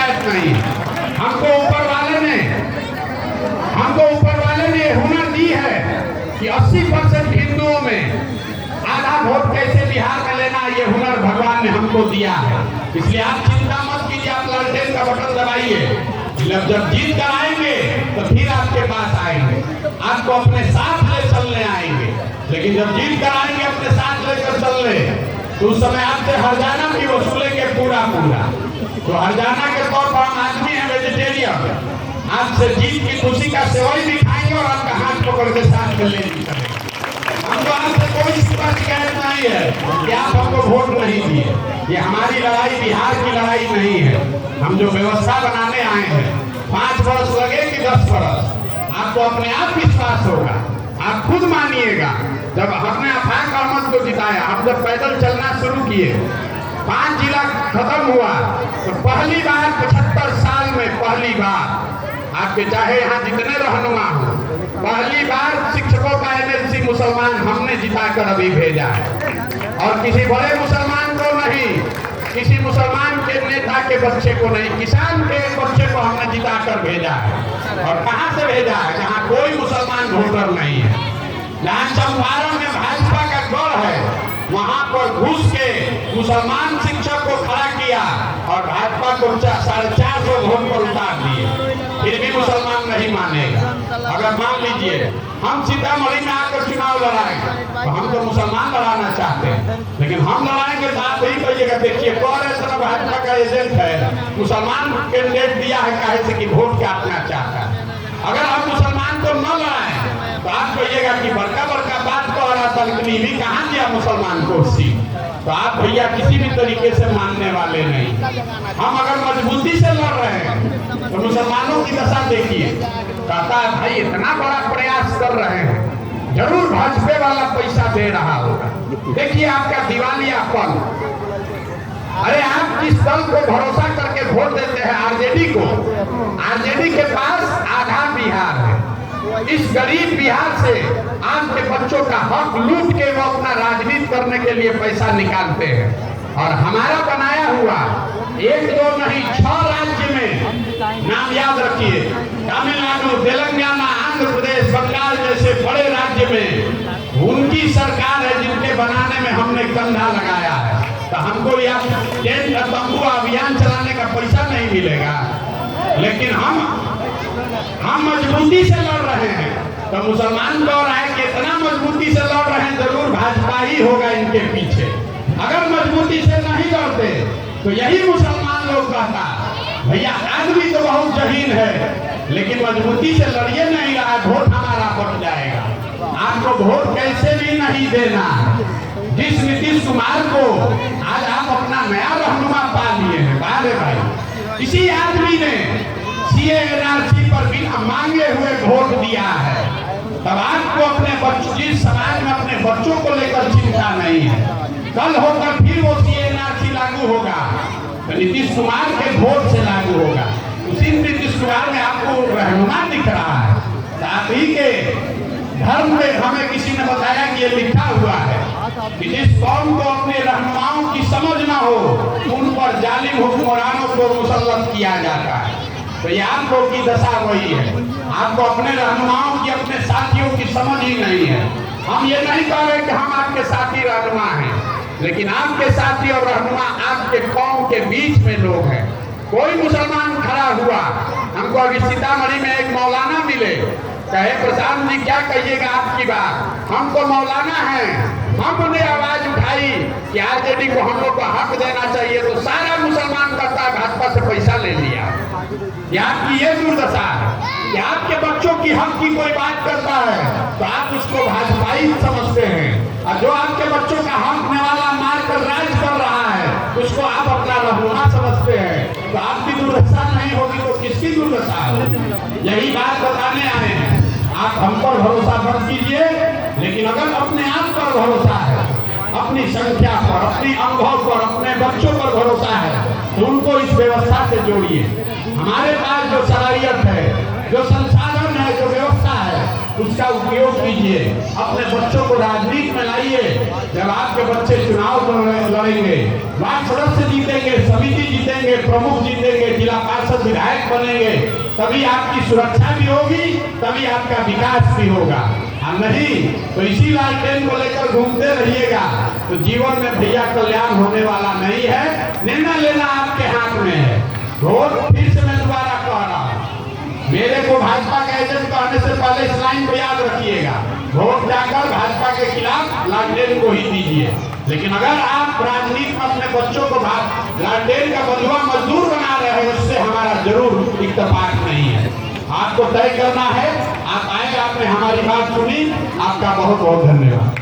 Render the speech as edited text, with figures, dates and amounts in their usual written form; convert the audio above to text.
शिकायत नहीं है। हमको ऊपर वाले ने हुनर दी है कि 80% हिंदुओं में आधा वोट कैसे बिहार में लेना, ये हुनर भगवान ने हमको दिया है। इसलिए आप चिंता मत कीजिए, आप लालटेन का बटन दबाइए। जब जीत कर आएंगे तो फिर आपके पास आएंगे, आपको अपने साथ ले चलने आएंगे। लेकिन जब जीत कर आएंगे अपने साथ लेकर चलने, तो उस समय आपसे हरजाना भी वसूलेंगे पूरा। तो हरजाना के तौर पर हम आदमी हैं वेजिटेरियन, आपसे जीत की खुशी का सेवई भी खाएंगे और आपका हाथ पकड़ के साथ चलने भी करेंगे। हमको आपसे कोई शिकायत नहीं है कि आप हमको वोट नहीं दिए। ये हमारी लड़ाई बिहार की लड़ाई नहीं है। हम जो व्यवस्था बनाने आए हैं, 5 वर्ष लगे कि 10 वर्ष, आपको अपने आप विश्वास होगा, आप खुद मानिएगा। जब हमने आफाक अहमद को जिताया, हम जब पैदल चलना शुरू किए, 5 जिला खत्म हुआ, तो पहली बार 75 साल में पहली बार, आपके चाहे यहाँ जितने रहनुमा हो, पहली बार शिक्षकों का एमएलसी मुसलमान हमने जिताकर अभी भेजा है। और किसी बड़े मुसलमान को नहीं, किसी मुसलमान के नेता के बच्चे को नहीं, किसान के बच्चे को हमने जिताकर भेजा है। और कहाँ से भेजा है? जहाँ कोई मुसलमान वोटर नहीं है। जहाँ चंपारण में भाजपा का गढ़ है, वहाँ पर घुस के मुसलमान शिक्षक को खड़ा किया और भाजपा को 450 वोट पर उतार दिए। फिर भी मुसलमान नहीं मानेगा। अगर मान लीजिए हम सीतामढ़ी में आकर चुनाव लड़ाएंगे, तो हम तो मुसलमान लड़ाना चाहते हैं, लेकिन हम लड़ाएंगे तो आप यही कहिएगा, देखिए कौन ऐसा भाजपा का एजेंट है, मुसलमान कैंडिडेट दिया है, काहे से कि वोट काटना चाहता है। अगर हम मुसलमान को न लड़ाएं तो आप कहिएगा कि बड़का बात को और तनकलीबी कहाँ दिया मुसलमान को सीट। तो आप भैया किसी भी तरीके से मानने वाले नहीं। हम अगर मजबूती से लड़ रहे हैं तो मुसलमानों की दशा देखिए, कहता है भाई इतना बड़ा प्रयास कर रहे हैं, जरूर भाजपा वाला पैसा दे रहा होगा। देखिए आपका दिवालियापन। अरे आप जिस दल को भरोसा करके वोट देते हैं, आरजेडी को, आरजेडी के पास आधा बिहार है। इस गरीब बिहार से आपके बच्चों का हक लूट के वो अपना राजनीति करने के लिए पैसा निकालते हैं। और हमारा बनाया हुआ 1 2 नहीं 6 राज्य में, नाम याद रखिए, तमिलनाडु, तेलंगाना, आंध्र प्रदेश, बंगाल जैसे बड़े राज्य में उनकी सरकार है जिनके बनाने में हमने कंधा लगाया है। तो हमको यह तंबू अभियान चलाने का पैसा नहीं मिलेगा, लेकिन हम मजबूती से लड़ रहे हैं। तो मुसलमान कह रहा है कि इतना मजबूती से लड़ रहे हैं, जरूर भाजपा ही होगा इनके पीछे। अगर मजबूती से नहीं लड़ते तो यही मुसलमान लोग कहता, भैया आदमी तो बहुत जहीन है, लेकिन मजबूती से लड़िए नहीं रहा, वोट हमारा बट जाएगा। आपको वोट कैसे भी नहीं देना। जिस नीतीश कुमार को आज आप अपना नया रहनुमा पा लिए हैं, बारे भाई, इसी आदमी ने CA/NRC पर बिना मांगे हुए वोट दिया है। तब आपको अपने बच्चों, जिस समाज में अपने बच्चों को लेकर चिंता नहीं है, कल होकर फिर वो CA/NRC लागू होगा तो नीतीश कुमार के वोट से लागू होगा। उसी नीतीश कुमार में आपको रहनुमा दिख रहा है। आप ही के धर्म में हमें किसी ने बताया कि ये लिखा हुआ है कि जिस कौम को अपने रहनुमाओं की समझ ना हो, उन पर जालिम हुक्मरानों को मुसल्लत किया जाता है। तो ये आप लोग की दशा वही है। आपको अपने रहनुमाओं की, अपने साथियों की समझ ही नहीं है। हम ये नहीं कह रहे कि हम आपके साथी रहनुमा हैं, लेकिन आपके साथी और रहनुमा आपके कौम के बीच में लोग हैं। कोई मुसलमान खड़ा हुआ, हमको अभी सीतामढ़ी में एक मौलाना मिले, कहे प्रशांत जी क्या कहिएगा आपकी बात, हम तो मौलाना हैं। हमने आवाज उठाई कि आरजेडी को हम लोग को हक देना चाहिए, तो सारा मुसलमान करता भाजपा से पैसा ले लिया। आपकी ये दुर्दशा है कि आपके बच्चों की हक की कोई बात करता है तो आप उसको भाजपाई समझते हैं, और जो आपके बच्चों का हक वाला मार कर राज कर रहा है उसको आप अपना रहनुमा समझते हैं। तो आपकी दुर्दशा नहीं होगी तो किसकी दुर्दशा होगी? यही बात बताने आए हैं। आप हम पर भरोसा मत कीजिए, लेकिन अगर अपने आप पर भरोसा है, अपनी संख्या पर, अपनी अनुभव पर, अपने बच्चों पर भरोसा है, तो उनको इस व्यवस्था से जोड़िए। हमारे पास जो सलाहियत है, जो संसाधन है, जो व्यवस्था है, उसका उपयोग कीजिए। अपने बच्चों को राजनीति में लाइए। जब आपके बच्चे चुनाव लड़ेंगे, वार्ड सदस्य जीतेंगे, समिति जीतेंगे, प्रमुख जीतेंगे, जिला सांसद विधायक बनेंगे तभी आपकी सुरक्षा भी होगी, तभी आपका विकास भी होगा। और नहीं तो इसी लालटेन को लेकर घूमते रहिएगा तो जीवन में भैया कल्याण होने वाला नहीं है। निर्णय लेना आपके हाथ में है। वोट फिर से मैं दोबारा कह रहा हूं, मेरे को भाजपा का एजेंट कहने से पहले इस लाइन को याद रखिएगा, वोट जाकर भाजपा के खिलाफ लालटेन को ही दीजिए। लेकिन अगर आप राजनीति में अपने बच्चों को लालटेन का बंधुआ मजदूर बना रहे हैं, उससे हमारा जरूर इत्तेफाक नहीं है। आपको तय करना है। आप आए, आपने हमारी बात सुनी, आपका बहुत बहुत धन्यवाद।